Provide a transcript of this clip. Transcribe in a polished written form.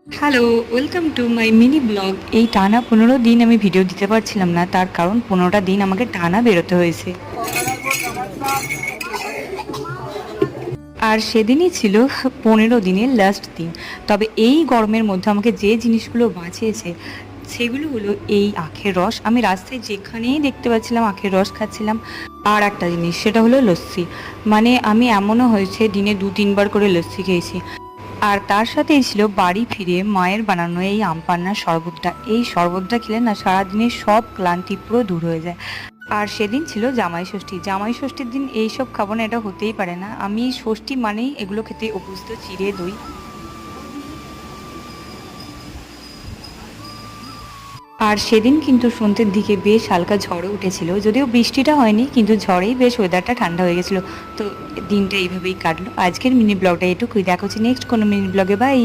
Hello, welcome to my mini blog. এই টানা 15 দিন আমি ভিডিও দিতে পারছিলাম না, তার কারণ 15টা দিন আমাকে টানা বেরোতে হয়েছে। আর সেদিনই ছিল 15 দিনের লাস্ট দিন। তবে এই গরমের মধ্যে আমাকে যে জিনিসগুলো বাঁচিয়েছে সেগুলো হলো এই আখের রস। আমি রাস্তায় যেখানেই দেখতে পাচ্ছিলাম আখের রস খাচ্ছিলাম। আর একটা জিনিস, সেটা হলো লস্যি। মানে আমি এমনও হয়েছে দিনে 2-3 বার করে লস্যি খেয়েছি। আর তার সাথেই ছিল বাড়ি ফিরে মায়ের বানানো এই আম পান্নার শরবতটা। এই শরবতটা খেলে না সারাদিনের সব ক্লান্তি পুরো দূর হয়ে যায়। আর সেদিন ছিল জামাই ষষ্ঠী। জামাই ষষ্ঠীর দিন এইসব খাবো না, এটা হতেই পারে না। আমি ষষ্ঠী মানেই এগুলো খেতে অভ্যস্ত, চিড়ে দই। আর সেদিন কিন্তু সন্ধ্যের দিকে বেশ হালকা ঝড়ও উঠেছিল, যদিও বৃষ্টিটা হয়নি, কিন্তু ঝড়েই বেশ ওয়েদারটা ঠান্ডা হয়ে গেছিলো। তো দিনটা এইভাবেই কাটলো। আজকের মিনি ব্লগটা এটুকুই, দেখা হচ্ছে নেক্সট কোনো মিনি ব্লগে। বাই।